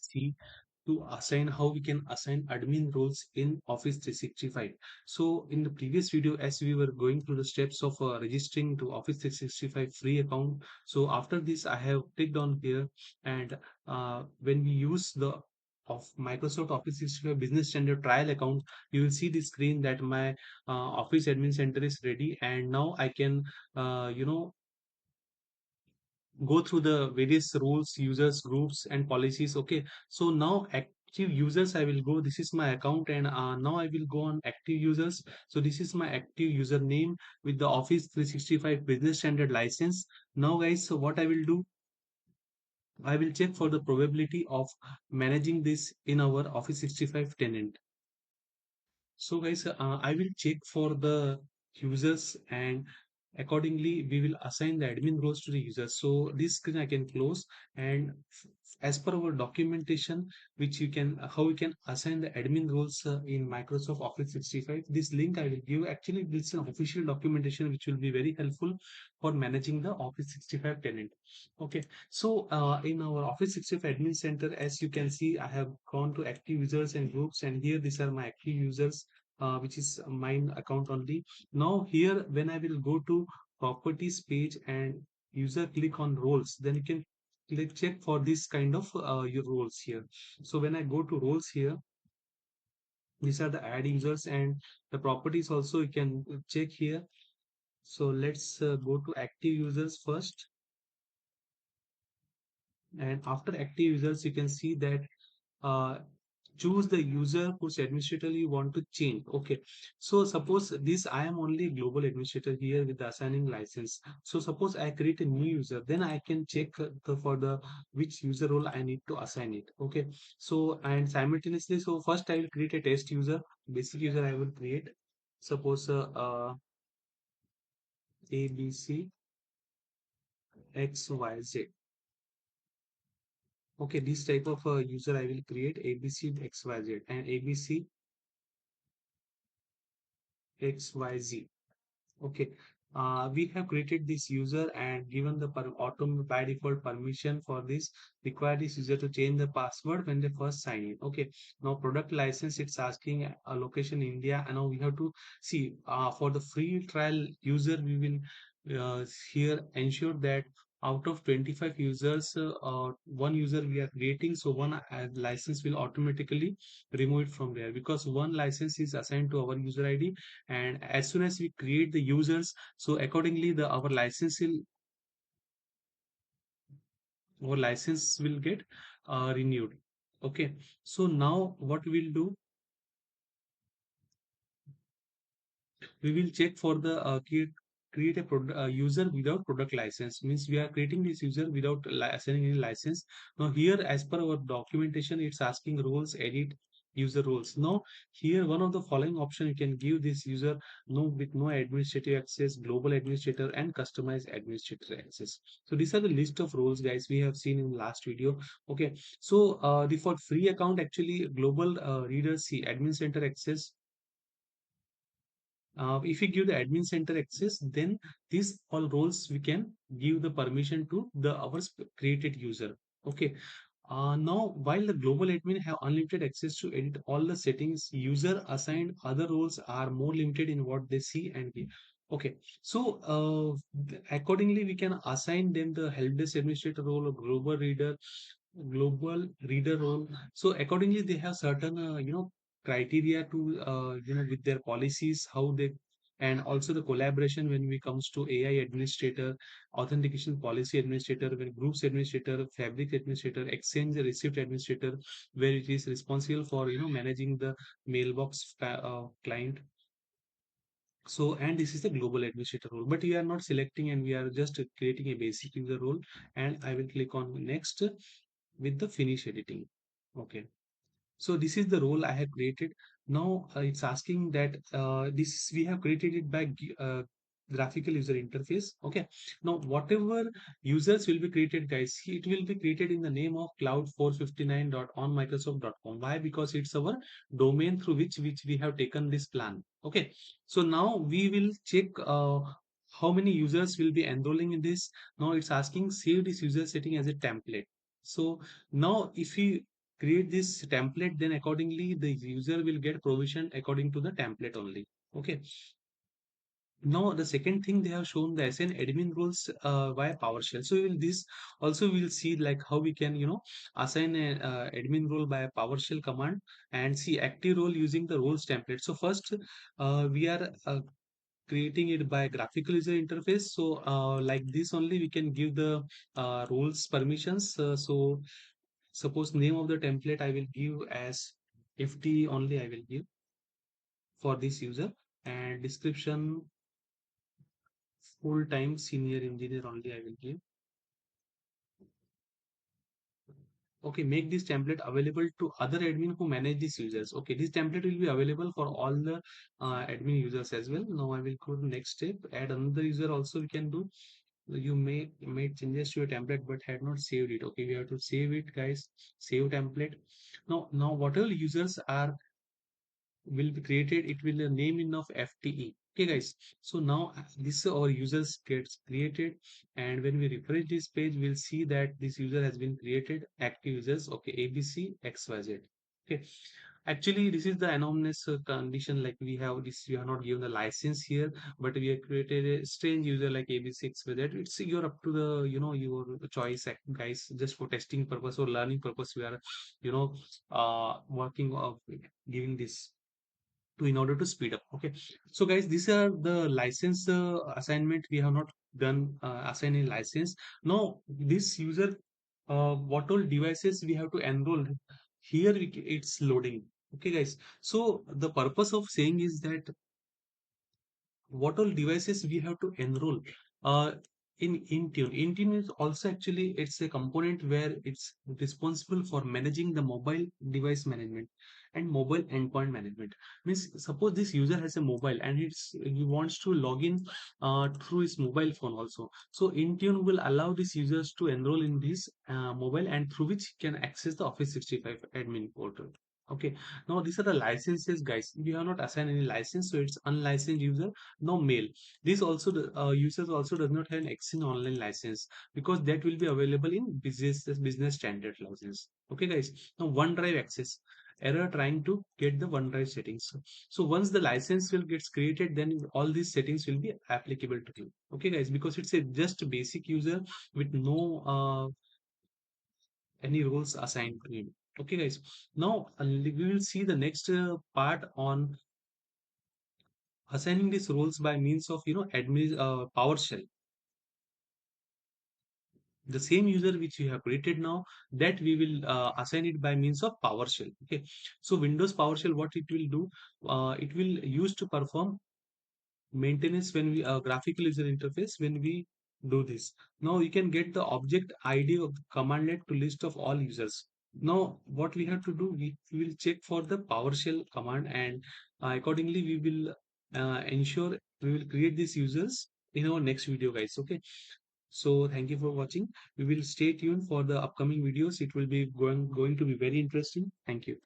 see to assign how we can assign admin roles in Office 365. So in the previous video, as we were going through the steps of registering to Office 365 free account, so after this I have clicked on here, and when we use the of Microsoft Office 365 Business Standard trial account, you will see the screen that my Office Admin Center is ready, and now I can go through the various rules, users, groups, and policies. Okay, so now active users, I will go. This is my account, and now I will go on active users. So this is my active username with the Office 365 Business Standard license. Now, guys, so what I will do, I will check for the probability of managing this in our Office 65 tenant. So guys, I will check for the users, and accordingly we will assign the admin roles to the users. So this screen I can close, and as per our documentation, which you can how you can assign the admin roles in Microsoft Office 65. This link I will give. Actually, this is an official documentation which will be very helpful for managing the Office 65 tenant. Okay, so in our Office 65 admin center, as you can see, I have gone to active users and groups, and here these are my active users, which is mine account only. Now here, when I will go to properties page and user click on roles, then you can click check for this kind of your roles here. So when I go to roles here, these are the add users, and the properties also you can check here. So let's go to active users first, and after active users you can see that uh, choose the user whose administrator you want to change. Okay, so suppose this I am only global administrator here with the assigning license. So suppose I create a new user, then I can check for the which user role I need to assign it. Okay, so and simultaneously, so first I will create a test user, basic user I will create. Suppose ABC XYZ. Okay, this type of user I will create, ABC XYZ and ABC XYZ. Okay, we have created this user and given the auto by default permission for this. Require this user to change the password when they first sign in. Okay, now product license, it's asking a location India, and now we have to see for the free trial user we will here ensure that out of 25 users, one user we are creating, so one license will automatically remove it from there, because one license is assigned to our user ID, and as soon as we create the users, so accordingly the our license will get renewed. Okay, so now what we'll do, we will check for the create a user without product license, means we are creating this user without assigning any license. Now here, as per our documentation, it's asking roles, edit user roles. Now here, one of the following option, you can give this user no with no administrative access, global administrator, and customized administrator access. So these are the list of roles, guys, we have seen in last video. Okay, so the for free account, actually global reader, see admin center access. If we give the admin center access, then these all roles we can give the permission to the our created user. Okay. Now, while the global admin have unlimited access to edit all the settings, user assigned other roles are more limited in what they see and give. Okay, so accordingly we can assign them the help desk administrator role or global reader role. So accordingly they have certain criteria to with their policies how they, and also the collaboration when we comes to AI administrator, authentication policy administrator, when groups administrator, fabric administrator, exchange receipt administrator, where it is responsible for managing the mailbox client. So, and this is the global administrator role, but we are not selecting, and we are just creating a basic user role, and I will click on next with the finish editing. Okay, so this is the role I have created. Now it's asking that this we have created it by graphical user interface. Okay. Now whatever users will be created, guys, it will be created in the name of cloud459.onmicrosoft.com. Why? Because it's our domain through which we have taken this plan. Okay. So now we will check how many users will be enrolling in this. Now it's asking save this user setting as a template. So now if we create this template, then accordingly the user will get provision according to the template only. Okay. Now the second thing they have shown the assign admin roles via PowerShell. So will this also we'll see like how we can assign a admin role by a PowerShell command and see active role using the roles template. So first we are creating it by graphical user interface. So like this only we can give the roles permissions. So suppose name of the template I will give as FT only I will give for this user, and description full-time senior engineer only I will give. Okay, make this template available to other admin who manage these users. Okay, this template will be available for all the admin users as well. Now I will go to next step. Add another user also we can do. You may made changes to your template but had not saved it. Okay, we have to save it, guys. Save template. Now whatever users are will be created, it will a name in of FTE. Okay guys, so now this our users gets created, and when we refresh this page we'll see that this user has been created, active users. Okay, ABC XYZ. Okay, actually this is the anomalous condition, like we have this, we have not given the license here, but we have created a strange user like ABC XYZ. It's you're up to the your choice, guys. Just for testing purpose or learning purpose we are you know working of giving this to in order to speed up. Okay, so guys, these are the license assignment. We have not done assigning license. Now this user, what all devices we have to enroll here, it's loading. Okay guys, so the purpose of saying is that what all devices we have to enroll uh, in Intune. Intune is also actually it's a component where it's responsible for managing the mobile device management and mobile endpoint management. Means suppose this user has a mobile and he wants to log in through his mobile phone also. So Intune will allow these users to enroll in this mobile, and through which he can access the Office 65 admin portal. Okay, now these are the licenses, guys. We have not assigned any license, so it's unlicensed user. No mail. This also the users also does not have an Exchange online license, because that will be available in business standard license. Okay, guys. Now OneDrive access. Error trying to get the OneDrive settings. So once the license will gets created, then all these settings will be applicable to you. Okay, guys, because it's a just basic user with no any roles assigned to him. Okay, guys. Now we will see the next part on assigning these roles by means of admin PowerShell. The same user which we have created now, that we will assign it by means of PowerShell. Okay, so Windows PowerShell, what it will do, it will use to perform maintenance when we graphical user interface when we do this. Now you can get the object ID of the commandlet to list of all users. Now what we have to do, we will check for the PowerShell command, and accordingly we will ensure we will create these users in our next video, guys. Okay, so thank you for watching. We will stay tuned for the upcoming videos. It will be going to be very interesting. Thank you.